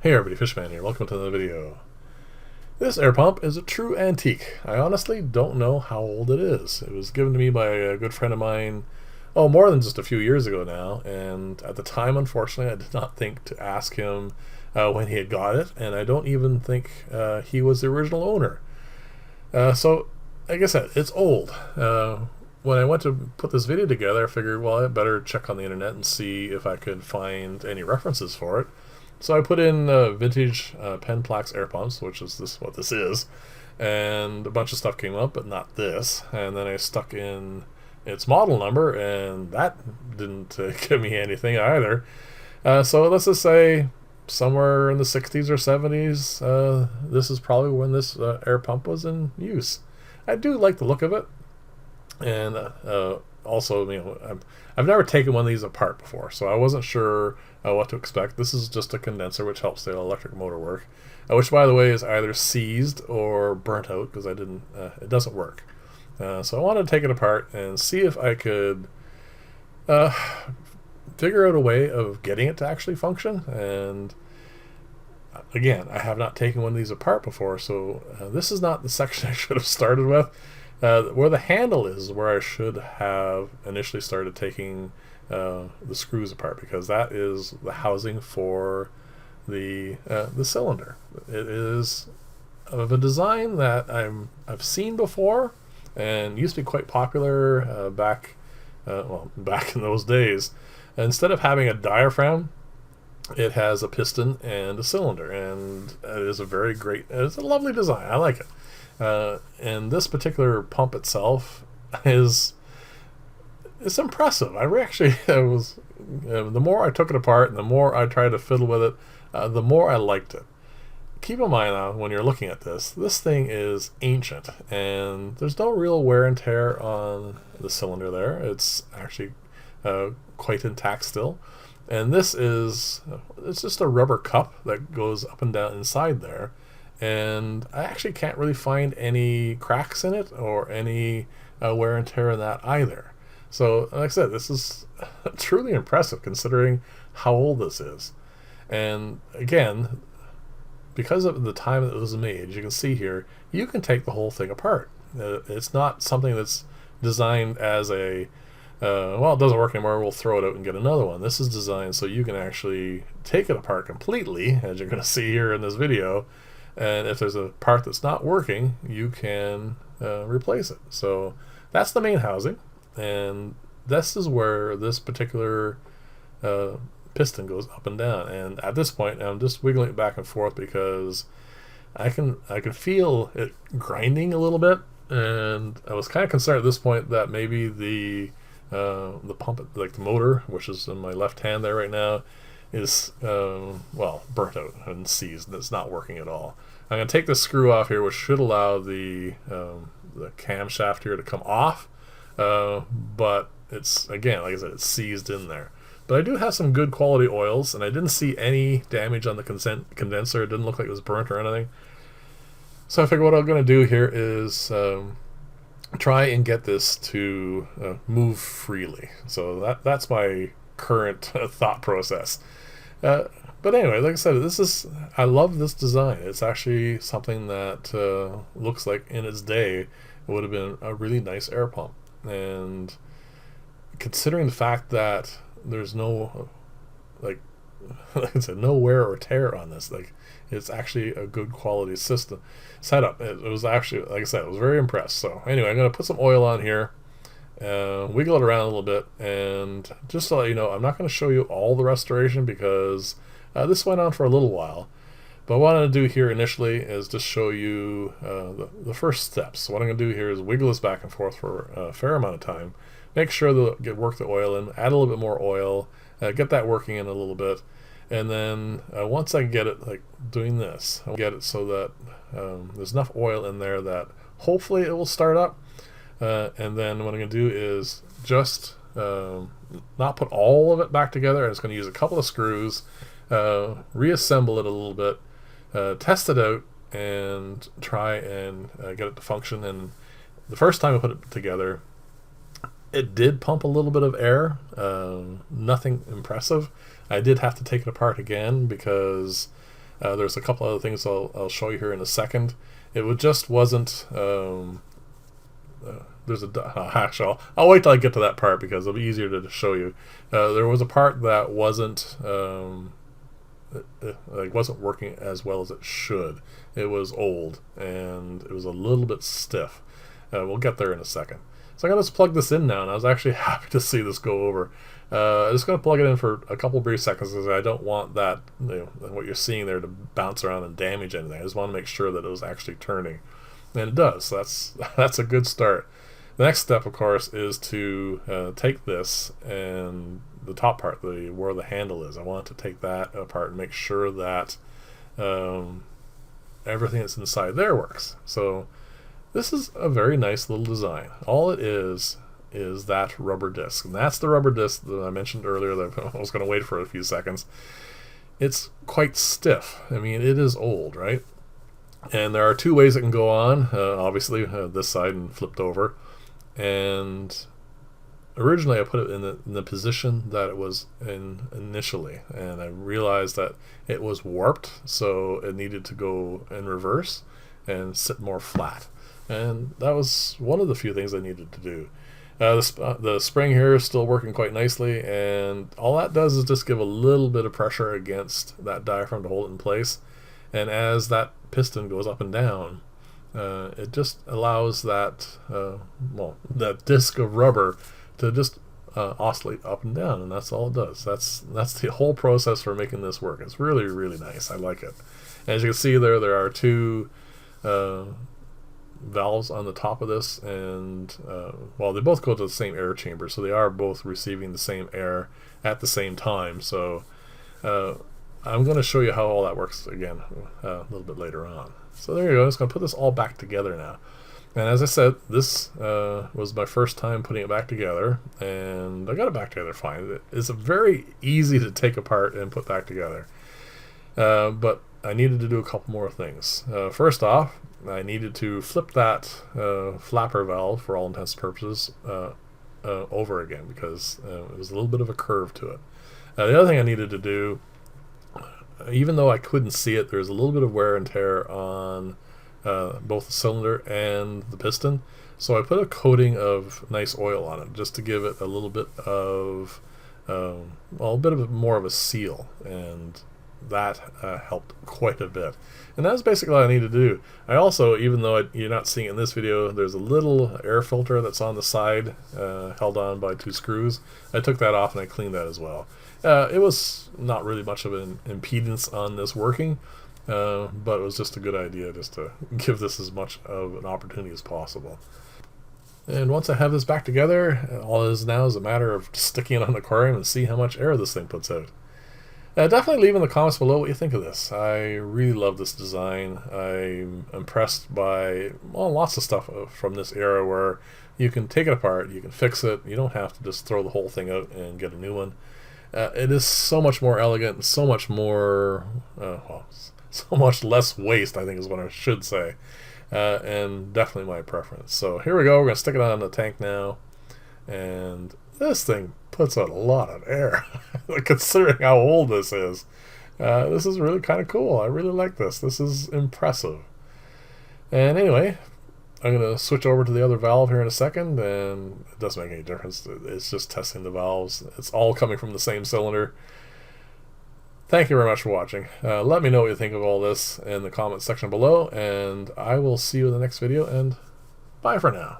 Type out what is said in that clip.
Hey everybody, Fishman here. Welcome to another video. This air pump is a true antique. I honestly don't know how old it is. It was given to me by a good friend of mine, more than just a few years ago now, and at the time, unfortunately, I did not think to ask him when he had got it, and I don't even think he was the original owner. So, like I said, it's old. When I went to put this video together, I figured, well, I better check on the internet and see if I could find any references for it. So I put in vintage Penplax air pumps, which is what this is, and a bunch of stuff came up, but not this. And then I stuck in its model number, and that didn't give me anything either. So let's just say somewhere in the 60s or 70s, this is probably when this air pump was in use. I do like the look of it, and also, I've never taken one of these apart before, so I wasn't sure what to expect. This is just a condenser which helps the electric motor work, which, by the way, is either seized or burnt out because it doesn't work. So I wanted to take it apart and see if I could figure out a way of getting it to actually function. And again, I have not taken one of these apart before, so this is not the section I should have started with. Where the handle is where I should have initially started taking the screws apart, because that is the housing for the cylinder. It is of a design that I've seen before and used to be quite popular back in those days. Instead of having a diaphragm, it has a piston and a cylinder, and it is it's a lovely design. I like it. And this particular pump itself it's impressive. The more I took it apart and the more I tried to fiddle with it, the more I liked it. Keep in mind now, when you're looking at this thing is ancient, and there's no real wear and tear on the cylinder there. It's actually quite intact still. And it's just a rubber cup that goes up and down inside there. And I actually can't really find any cracks in it or any wear and tear in that either. So, like I said, this is truly impressive considering how old this is. And again, because of the time that it was made, you can see here, you can take the whole thing apart. It's not something that's designed as it doesn't work anymore, we'll throw it out and get another one. This is designed so you can actually take it apart completely, as you're going to see here in this video. And if there's a part that's not working, you can replace it. So that's the main housing, and this is where this particular piston goes up and down. And at this point, I'm just wiggling it back and forth because I can feel it grinding a little bit, and I was kind of concerned at this point that maybe the pump, like the motor, which is in my left hand there right now, is burnt out and seized, and it's not working at all. I'm going to take this screw off here, which should allow the camshaft here to come off, but it's, again, like I said, it's seized in there. But I do have some good quality oils, and I didn't see any damage on the condenser. It didn't look like it was burnt or anything. So I figured what I'm going to do here is try and get this to move freely. So that's my current thought process. But anyway, like I said, I love this design. It's actually something that looks like in its day it would have been a really nice air pump. And considering the fact that there's no, like I said, no wear or tear on this, like, it's actually a good quality setup. It was actually, like I said, I was very impressed. So anyway, I'm going to put some oil on here, wiggle it around a little bit, and just to let you know, I'm not going to show you all the restoration because this went on for a little while. But what I'm going to do here initially is just show you the first steps. So what I'm going to do here is wiggle this back and forth for a fair amount of time. Make sure to work the oil in, add a little bit more oil, get that working in a little bit. And then once I get it like doing this, I'll get it so that there's enough oil in there that hopefully it will start up. And then what I'm going to do is just not put all of it back together. I'm just going to use a couple of screws, reassemble it a little bit, test it out, and try and get it to function. And the first time I put it together, it did pump a little bit of air, nothing impressive. I did have to take it apart again because There's a couple other things I'll show you here in a second. Just wasn't. There's a actually, I'll wait till I get to that part because it'll be easier to show you. There was a part that wasn't like wasn't working as well as it should. It was old and it was a little bit stiff. We'll get there in a second. So I'm gonna just plug this in now, and I was actually happy to see this go over. I'm just gonna plug it in for a couple brief seconds because I don't want that, what you're seeing there, to bounce around and damage anything. I just want to make sure that it was actually turning, and it does. So that's a good start. The next step, of course, is to take this and the top part, where the handle is. I want to take that apart and make sure that everything that's inside there works. So this is a very nice little design. All it is that rubber disc, and that's the rubber disc that I mentioned earlier that I was going to wait for a few seconds. It's quite stiff. I mean, it is old, right? And there are two ways it can go on. Obviously, this side and flipped over. And originally I put it in the position that it was in initially, and I realized that it was warped, so it needed to go in reverse and sit more flat. And that was one of the few things I needed to do. The spring here is still working quite nicely, and all that does is just give a little bit of pressure against that diaphragm to hold it in place. And as that piston goes up and down, it just allows that that disc of rubber to just oscillate up and down, and that's all it does. That's the whole process for making this work. It's really, really nice. I like it. And as you can see there are two valves on the top of this, and they both go to the same air chamber, so they are both receiving the same air at the same time. So I'm going to show you how all that works again a little bit later on. So there you go. I'm just going to put this all back together now. And as I said, this was my first time putting it back together, and I got it back together fine. It's very easy to take apart and put back together. But I needed to do a couple more things. First off, I needed to flip that flapper valve, for all intents and purposes, over again, because it was a little bit of a curve to it. The other thing I needed to do, even though I couldn't see it, there's a little bit of wear and tear on both the cylinder and the piston. So I put a coating of nice oil on it just to give it a little bit of, more of a seal, and that helped quite a bit. And that's basically all I needed to do. I also, even though you're not seeing it in this video, there's a little air filter that's on the side, held on by two screws. I took that off and I cleaned that as well. It was not really much of an impedance on this working, but it was just a good idea just to give this as much of an opportunity as possible. And once I have this back together, all it is now is a matter of sticking it on the aquarium and see how much air this thing puts out. Definitely leave in the comments below what you think of this. I really love this design. I'm impressed by lots of stuff from this era where you can take it apart, you can fix it, you don't have to just throw the whole thing out and get a new one. It is so much more elegant and so much more, so much less waste, I think is what I should say, and definitely my preference. So here we go, we're going to stick it on the tank now, and this thing puts out a lot of air, considering how old this is. This is really kind of cool. I really like this. This is impressive. And anyway, I'm going to switch over to the other valve here in a second, and it doesn't make any difference. It's just testing the valves. It's all coming from the same cylinder. Thank you very much for watching. Let me know what you think of all this in the comments section below, and I will see you in the next video, and bye for now.